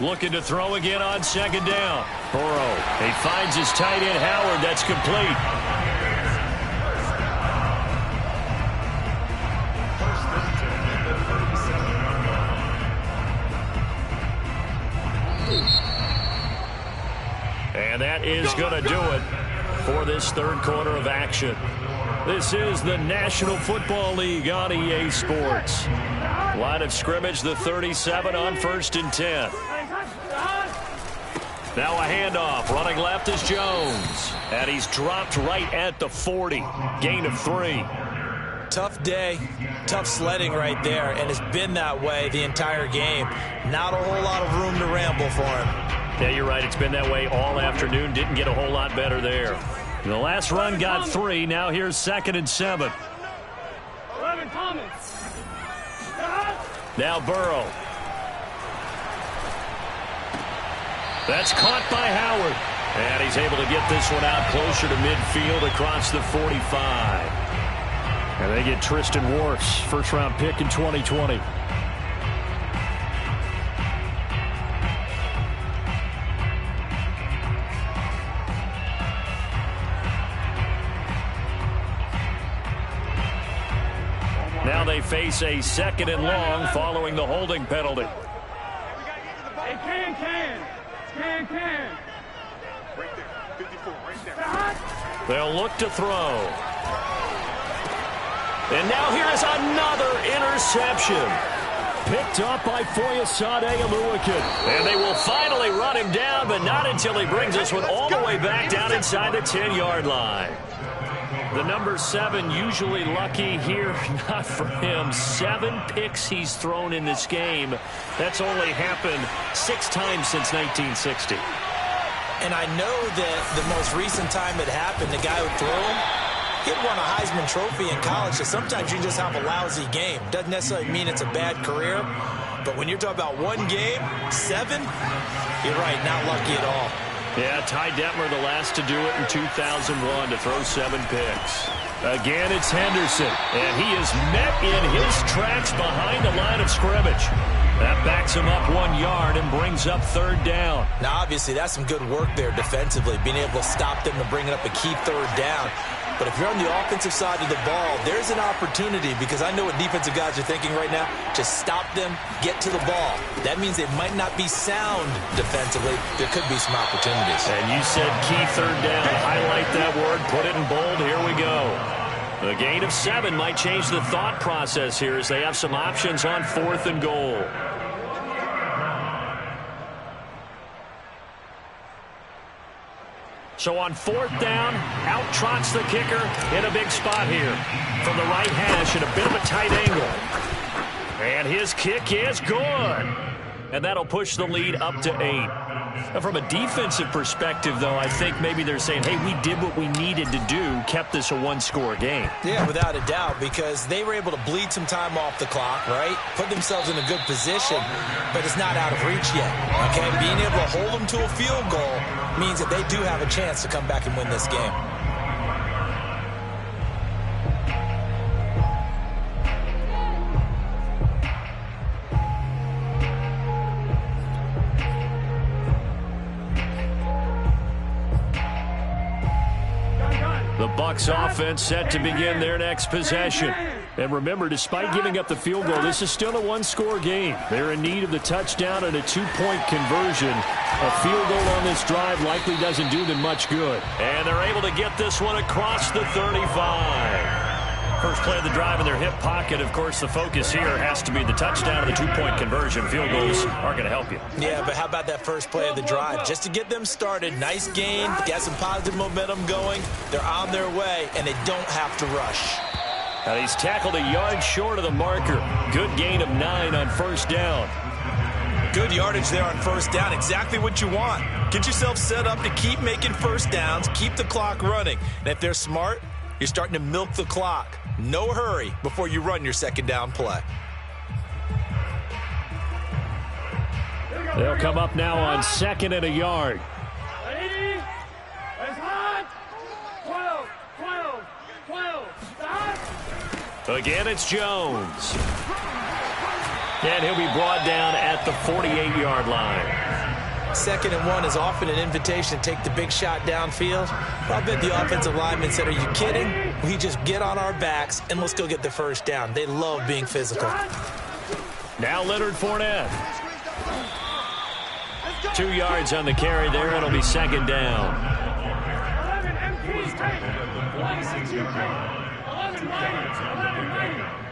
Looking to throw again on 2nd down. Burrow, he finds his tight end Howard. That's complete. And that is going to do it for this 3rd quarter of action. This is the National Football League on EA Sports. Line of scrimmage, the 37 on 1st and 10. Now a handoff. Running left is Jones. And he's dropped right at the 40. Gain of 3. Tough day, tough sledding right there, and it's been that way the entire game. Not a whole lot of room to ramble for him. Yeah, you're right. It's been that way all afternoon. Didn't get a whole lot better there. The last run got 3. Now here's 2nd and 7. 11 Thomas. Now Burrow. That's caught by Howard. And he's able to get this one out closer to midfield across the 45. And they get Tristan Wirfs, first-round pick in 2020. Now they face a 2nd and long following the holding penalty. Hey, can. Right there. 54, right there. They'll look to throw. And now here is another interception. Picked up by Foyesade Oluwakin. And they will finally run him down, but not until he brings this one all the way back down inside the 10-yard line. The number 7 usually lucky here, not for him. 7 picks he's thrown in this game. That's only happened 6 times since 1960. And I know that the most recent time it happened, the guy who threw him, he won a Heisman Trophy in college, so sometimes you just have a lousy game. Doesn't necessarily mean it's a bad career, but when you're talking about one game, 7, you're right, not lucky at all. Yeah, Ty Detmer, the last to do it in 2001 to throw 7 picks. Again, it's Henderson, and he is met in his tracks behind the line of scrimmage. That backs him up 1 yard and brings up 3rd down. Now, obviously, that's some good work there defensively, being able to stop them and bring it up a key 3rd down. But if you're on the offensive side of the ball, there's an opportunity, because I know what defensive guys are thinking right now. Just stop them, get to the ball. That means they might not be sound defensively. There could be some opportunities. And you said key 3rd down. Highlight that word, put it in bold. Here we go. The gain of 7 might change the thought process here as they have some options on 4th and goal. So on 4th down, out trots the kicker in a big spot here. From the right hash at a bit of a tight angle. And his kick is good. And that'll push the lead up to 8. Now, from a defensive perspective, though, I think maybe they're saying, hey, we did what we needed to do, kept this a 1-score game. Yeah, without a doubt, because they were able to bleed some time off the clock, right? Put themselves in a good position, but it's not out of reach yet, okay? Being able to hold them to a field goal means that they do have a chance to come back and win this game. The Bucs offense set to begin their next possession. And remember, despite giving up the field goal, this is still a 1-score game. They're in need of the touchdown and a 2-point conversion. A field goal on this drive likely doesn't do them much good. And they're able to get this one across the 35. First play of the drive in their hip pocket. Of course, the focus here has to be the touchdown and the 2-point conversion. Field goals aren't going to help you. Yeah, but how about that first play of the drive? Just to get them started, nice gain, got some positive momentum going. They're on their way, and they don't have to rush. Now he's tackled a yard short of the marker. Good gain of 9 on 1st down. Good yardage there on 1st down. Exactly what you want. Get yourself set up to keep making 1st downs, keep the clock running. And if they're smart, you're starting to milk the clock. No hurry before you run your 2nd down play. They'll come up now on 2nd and a yard. Ready? It's hot. 12, 12, 12. Stop. Again, it's Jones. And he'll be brought down at the 48-yard line. 2nd and 1 is often an invitation to take the big shot downfield. But I bet the offensive lineman said, are you kidding? We just get on our backs and let's go get the 1st down. They love being physical. Now Leonard Fournette. 2 yards on the carry there. It'll be 2nd down. 11 MPs take. 11 Lions. 11 Lions.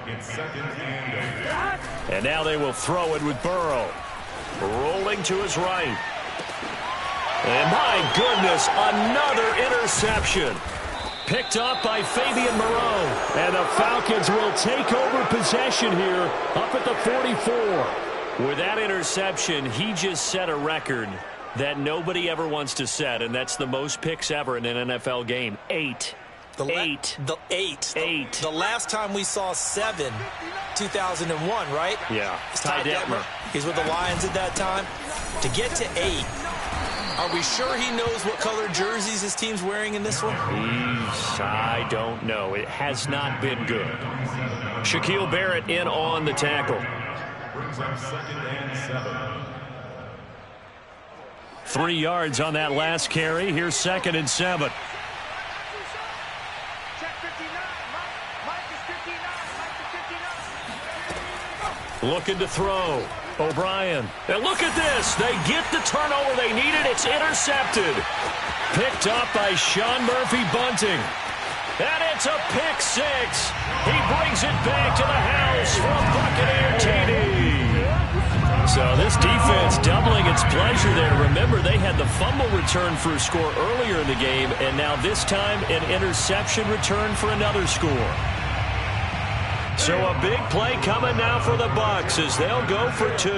It's 2nd and 8. And now they will throw it with Burrow. Rolling to his right. And my goodness, another interception. Picked up by Fabian Moreau. And the Falcons will take over possession here up at the 44. With that interception, he just set a record that nobody ever wants to set, and that's the most picks ever in an NFL game. 8. Eight. The last time we saw 7, 2001, right? Yeah. It's Ty Detmer. He's with the Lions at that time. To get to 8, are we sure he knows what color jerseys his team's wearing in this one? I don't know. It has not been good. Shaquille Barrett in on the tackle. Brings up 2nd and 7. 3 yards on that last carry. Here's 2nd and 7. Looking to throw. O'Brien. And look at this. They get the turnover they needed. It's intercepted. Picked up by Sean Murphy-Bunting. And it's a pick 6. He brings it back to the house for a Buccaneer TD. So this defense doubling its pleasure there. Remember, they had the fumble return for a score earlier in the game, and now this time an interception return for another score. So a big play coming now for the Bucs as they'll go for 2.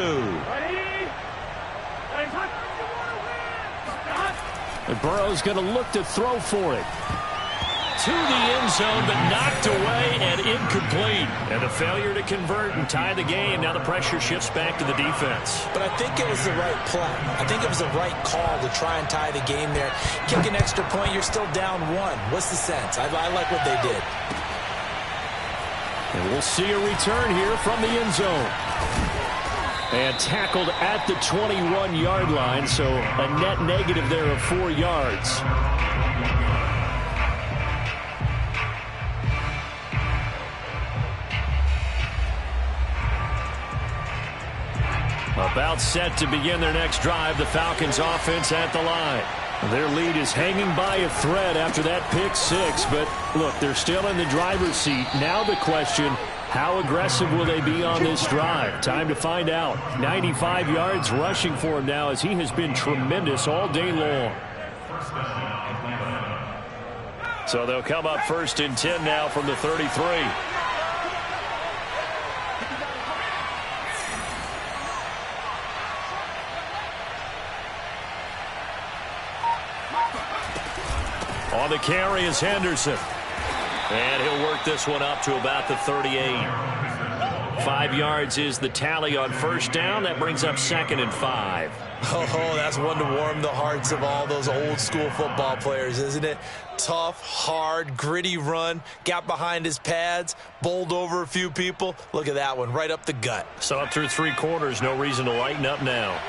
And Burrow's going to look to throw for it. To the end zone, but knocked away and incomplete. And a failure to convert and tie the game. Now the pressure shifts back to the defense. But I think it was the right play. I think it was the right call to try and tie the game there. Kick an extra point, you're still down one. What's the sense? I like what they did. And we'll see a return here from the end zone. And tackled at the 21-yard line, so a net negative there of 4 yards. About set to begin their next drive, the Falcons offense at the line. Their lead is hanging by a thread after that pick six, but look, they're still in the driver's seat. Now the question, how aggressive will they be on this drive? Time to find out. 95 yards rushing for him now as he has been tremendous all day long. So they'll come up 1st and 10 now from the 33. On the carry is Henderson. And he'll work this one up to about the 38. 5 yards is the tally on 1st down. That brings up 2nd and 5. Oh, that's one to warm the hearts of all those old school football players, isn't it? Tough, hard, gritty run. Got behind his pads, bowled over a few people. Look at that one, right up the gut. So up through 3 quarters, no reason to lighten up now.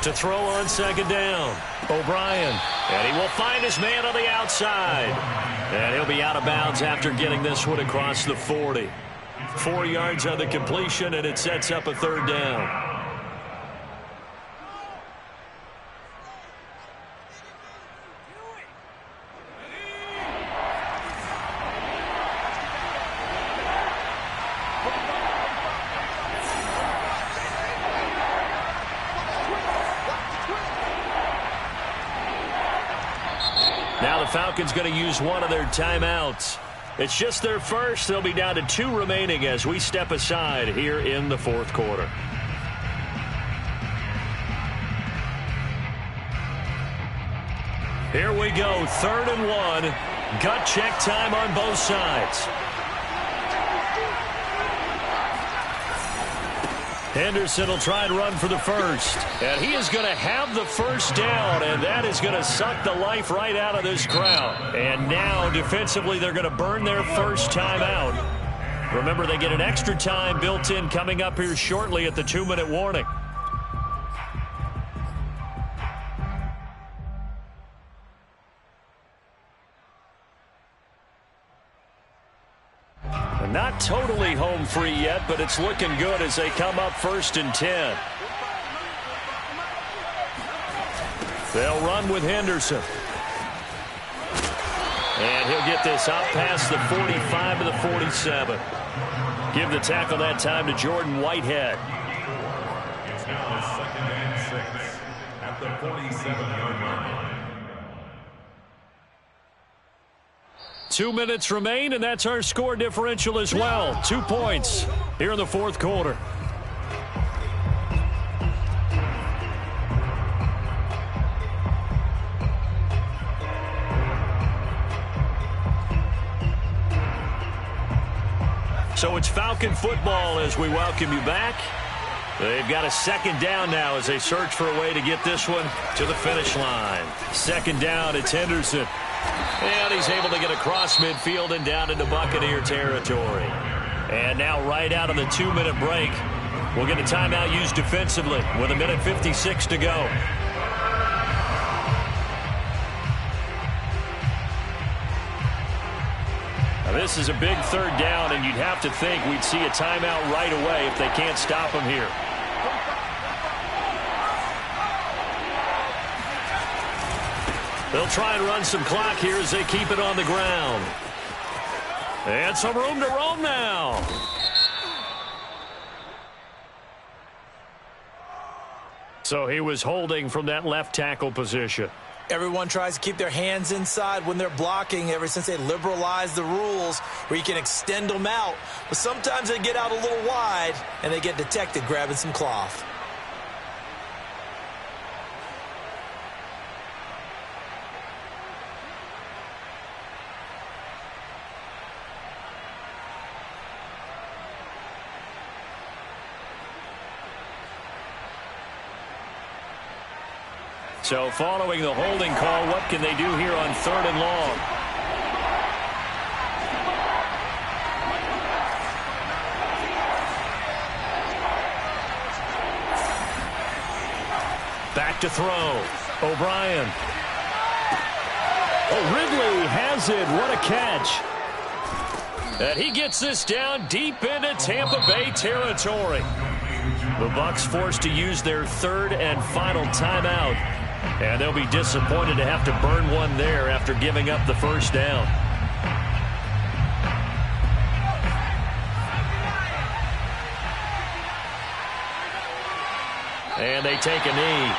To throw on 2nd down, O'Brien. And he will find his man on the outside. And he'll be out of bounds after getting this one across the 40. 4 yards on the completion, and it sets up a 3rd down. Now the Falcons going to use one of their timeouts. It's just their first. They'll be down to 2 remaining as we step aside here in the 4th quarter. Here we go, 3rd and 1. Gut check time on both sides. Henderson will try and run for the first. And he is going to have the 1st down, and that is going to suck the life right out of this crowd. And now, defensively, they're going to burn their 1st timeout. Remember, they get an extra time built in coming up here shortly at the 2-minute warning. Not totally home free yet, but it's looking good as they come up 1st and 10. They'll run with Henderson. And he'll get this up past the 45 to the 47. Give the tackle that time to Jordan Whitehead. It's now 2nd and 6 at the 47-yard line. 2 minutes remain, and that's our score differential as well. 2 points here in the 4th quarter. So it's Falcon football as we welcome you back. They've got a 2nd down now as they search for a way to get this one to the finish line. 2nd down, it's Henderson. And he's able to get across midfield and down into Buccaneer territory. And now right out of the 2-minute break, we'll get a timeout used defensively with 1:56 to go. Now this is a big 3rd down, and you'd have to think we'd see a timeout right away if they can't stop him here. They'll try and run some clock here as they keep it on the ground. And some room to roam now. So he was holding from that left tackle position. Everyone tries to keep their hands inside when they're blocking ever since they liberalized the rules where you can extend them out. But sometimes they get out a little wide and they get detected grabbing some cloth. So following the holding call, what can they do here on 3rd and long? Back to throw. O'Brien. Oh, Ridley has it. What a catch. And he gets this down deep into Tampa Bay territory. The Bucs forced to use their 3rd and final timeout. And they'll be disappointed to have to burn one there after giving up the first down. And they take a knee.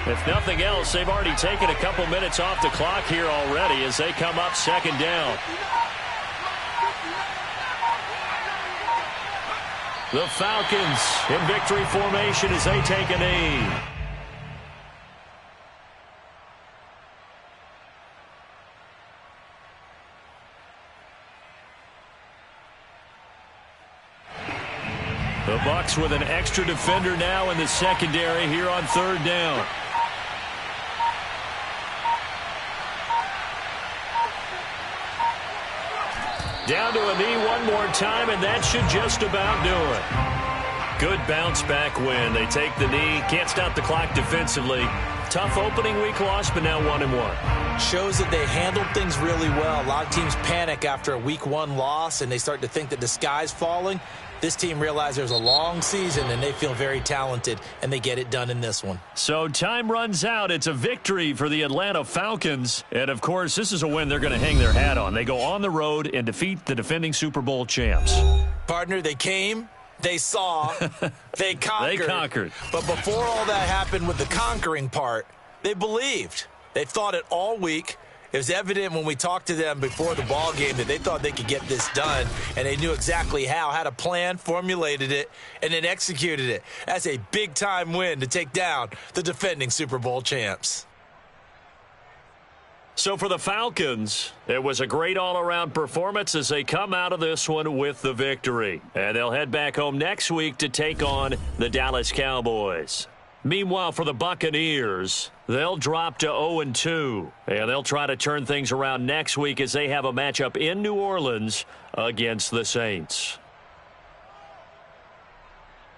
If nothing else, they've already taken a couple minutes off the clock here already as they come up 2nd down. The Falcons in victory formation as they take a knee. The Bucs with an extra defender now in the secondary here on 3rd down. Down to a knee one more time, and that should just about do it. Good bounce-back win. They take the knee, can't stop the clock defensively. Tough opening week loss, but now 1-1. Shows that they handled things really well. A lot of teams panic after a week 1 loss, and they start to think that the sky's falling. This team realized there's a long season, and they feel very talented, and they get it done in this one. So time runs out. It's a victory for the Atlanta Falcons. And, of course, this is a win they're going to hang their hat on. They go on the road and defeat the defending Super Bowl champs. Partner, they came, they saw, they conquered. They conquered. But before all that happened with the conquering part, they believed. They thought it all week. It was evident when we talked to them before the ball game that they thought they could get this done, and they knew exactly how, had a plan, formulated it, and then executed it. That's a big-time win to take down the defending Super Bowl champs. So for the Falcons, it was a great all-around performance as they come out of this one with the victory. And they'll head back home next week to take on the Dallas Cowboys. Meanwhile, for the Buccaneers, they'll drop to 0-2, and they'll try to turn things around next week as they have a matchup in New Orleans against the Saints.